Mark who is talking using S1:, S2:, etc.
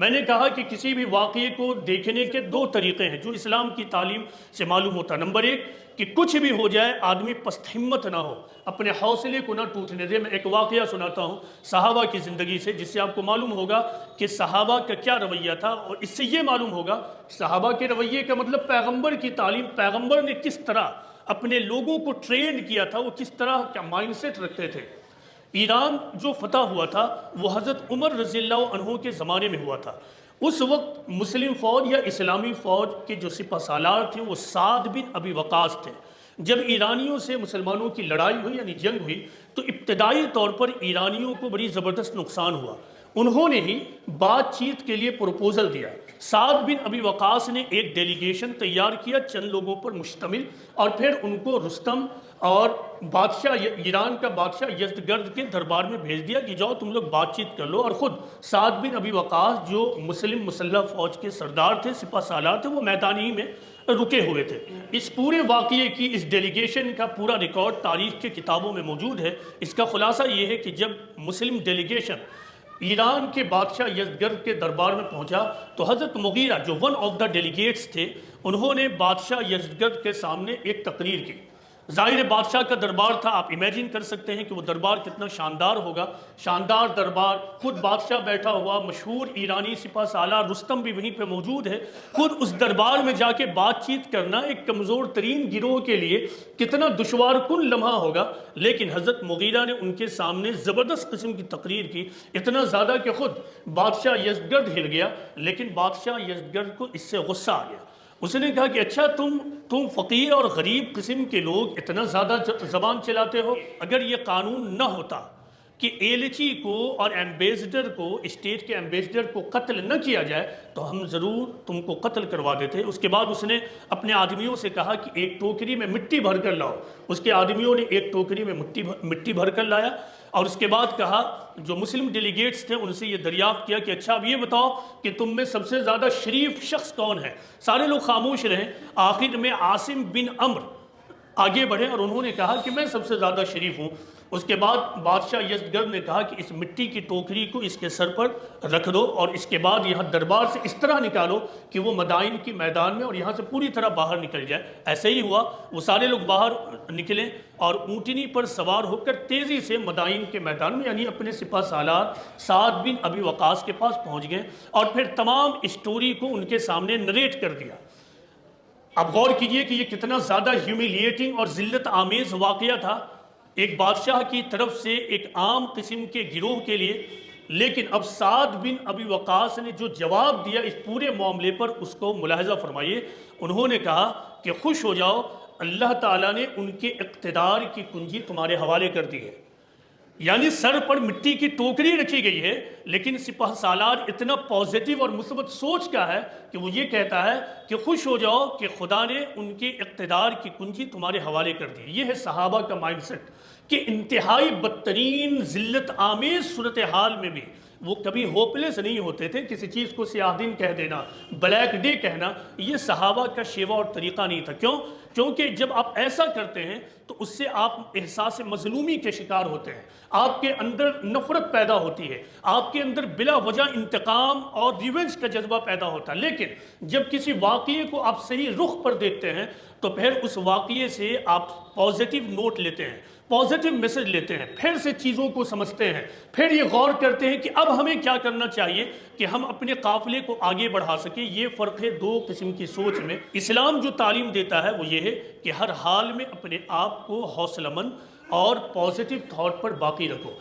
S1: میں نے کہا کہ کسی بھی واقعے کو دیکھنے کے دو طریقے ہیں جو اسلام کی تعلیم سے معلوم ہوتا ہے۔ نمبر ایک کہ کچھ بھی ہو جائے آدمی پست ہمت نہ ہو، اپنے حوصلے کو نہ ٹوٹنے دے۔ میں ایک واقعہ سناتا ہوں صحابہ کی زندگی سے، جس سے آپ کو معلوم ہوگا کہ صحابہ کا کیا رویہ تھا، اور اس سے یہ معلوم ہوگا صحابہ کے رویے کا مطلب پیغمبر کی تعلیم، پیغمبر نے کس طرح اپنے لوگوں کو ٹرین کیا تھا، وہ کس طرح کا مائنڈ سیٹ رکھتے تھے۔ ایران جو فتح ہوا تھا وہ حضرت عمر رضی اللہ عنہ کے زمانے میں ہوا تھا۔ اس وقت مسلم فوج یا اسلامی فوج کے جو سپہ سالار تھے وہ سعد بن ابی وقاص تھے۔ جب ایرانیوں سے مسلمانوں کی لڑائی ہوئی یعنی جنگ ہوئی تو ابتدائی طور پر ایرانیوں کو بڑی زبردست نقصان ہوا۔ انہوں نے ہی بات چیت کے لیے پروپوزل دیا۔ سعد بن ابی وقاص نے ایک ڈیلیگیشن تیار کیا چند لوگوں پر مشتمل، اور پھر ان کو رستم اور ایران کا بادشاہ یزدگرد کے دربار میں بھیج دیا کہ جاؤ تم لوگ بات چیت کر لو۔ اور خود سعد بن ابی وقاص جو مسلم مسلح فوج کے سردار تھے، سپہ سالار تھے، وہ میدان ہی میں رکے ہوئے تھے۔ اس پورے واقعے کی، اس ڈیلیگیشن کا پورا ریکارڈ تاریخ کے کتابوں میں موجود ہے۔ اس کا خلاصہ یہ ہے کہ جب مسلم ڈیلیگیشن ایران کے بادشاہ یزدگرد کے دربار میں پہنچا تو حضرت مغیرہ جو ون آف دا ڈیلیگیٹس تھے، انہوں نے بادشاہ یزدگرد کے سامنے ایک تقریر کی۔ ظاہر بادشاہ کا دربار تھا، آپ امیجن کر سکتے ہیں کہ وہ دربار کتنا شاندار ہوگا۔ شاندار دربار، خود بادشاہ بیٹھا ہوا، مشہور ایرانی سپہ سالار رستم بھی وہیں پہ موجود ہے۔ خود اس دربار میں جا کے بات چیت کرنا ایک کمزور ترین گروہ کے لیے کتنا دشوار کن لمحہ ہوگا، لیکن حضرت مغیرہ نے ان کے سامنے زبردست قسم کی تقریر کی، اتنا زیادہ کہ خود بادشاہ یزدگرد ہل گیا۔ لیکن بادشاہ یزدگرد کو اس سے غصہ آ گیا۔ اس نے کہا کہ اچھا تم فقیر اور غریب قسم کے لوگ اتنا زیادہ زبان چلاتے ہو، اگر یہ قانون نہ ہوتا کہ ایلچی کو اور ایمبیسڈر کو، اسٹیٹ کے ایمبیسڈر کو قتل نہ کیا جائے تو ہم ضرور تم کو قتل کروا دیتے۔ اس کے بعد اس نے اپنے آدمیوں سے کہا کہ ایک ٹوکری میں مٹی بھر کر لاؤ۔ اس کے آدمیوں نے ایک ٹوکری میں مٹی بھر کر لایا، اور اس کے بعد کہا جو مسلم ڈیلیگیٹس تھے ان سے یہ دریافت کیا کہ اچھا اب یہ بتاؤ کہ تم میں سب سے زیادہ شریف شخص کون ہے۔ سارے لوگ خاموش رہیں۔ آخر میں عاصم بن عمر آگے بڑھے اور انہوں نے کہا کہ میں سب سے زیادہ شریف ہوں۔ اس کے بعد بادشاہ یزدگرد نے کہا کہ اس مٹی کی ٹوکری کو اس کے سر پر رکھ دو، اور اس کے بعد یہاں دربار سے اس طرح نکالو کہ وہ مدائن کی میدان میں اور یہاں سے پوری طرح باہر نکل جائے۔ ایسے ہی ہوا، وہ سارے لوگ باہر نکلے اور اونٹنی پر سوار ہو کر تیزی سے مدائن کے میدان میں یعنی اپنے سپہ سالار سعد بن ابی وقاص کے پاس پہنچ گئے، اور پھر تمام اسٹوری کو ان کے سامنے نریٹ کر دیا۔ اب غور کیجئے کہ یہ کتنا زیادہ ہیومیلیٹنگ اور ذلت آمیز واقعہ تھا ایک بادشاہ کی طرف سے ایک عام قسم کے گروہ کے لیے۔ لیکن اب سعد بن ابی وقاص نے جو جواب دیا اس پورے معاملے پر، اس کو ملاحظہ فرمائیے۔ انہوں نے کہا کہ خوش ہو جاؤ، اللہ تعالیٰ نے ان کے اقتدار کی کنجی تمہارے حوالے کر دی ہے۔ یعنی سر پر مٹی کی ٹوکری رکھی گئی ہے، لیکن سپہ سالار اتنا پازیٹیو اور مثبت سوچ کا ہے کہ وہ یہ کہتا ہے کہ خوش ہو جاؤ کہ خدا نے ان کے اقتدار کی کنجی تمہارے حوالے کر دی۔ یہ ہے صحابہ کا مائنڈ سیٹ کہ انتہائی بدترین ذلت آمیز صورتحال میں بھی وہ کبھی ہوپلیس نہیں ہوتے تھے۔ کسی چیز کو سیاہ دن کہہ دینا، بلیک ڈے کہنا، یہ صحابہ کا شیوا اور طریقہ نہیں تھا۔ کیوں؟ کیونکہ جب آپ ایسا کرتے ہیں تو اس سے آپ احساس مظلومی کے شکار ہوتے ہیں، آپ کے اندر نفرت پیدا ہوتی ہے، آپ کے اندر بلا وجہ انتقام اور ریونج کا جذبہ پیدا ہوتا ہے۔ لیکن جب کسی واقعے کو آپ صحیح رخ پر دیکھتے ہیں تو پھر اس واقعے سے آپ پازیٹیو نوٹ لیتے ہیں، پازیٹیو میسج لیتے ہیں، پھر سے چیزوں کو سمجھتے ہیں، پھر یہ غور کرتے ہیں کہ اب ہمیں کیا کرنا چاہیے کہ ہم اپنے قافلے کو آگے بڑھا سکیں۔ یہ فرق ہے دو قسم کی سوچ میں۔ اسلام جو تعلیم دیتا ہے وہ یہ ہے کہ ہر حال میں اپنے آپ کو حوصلہ مند اور پازیٹیو تھاٹ پر باقی رکھو۔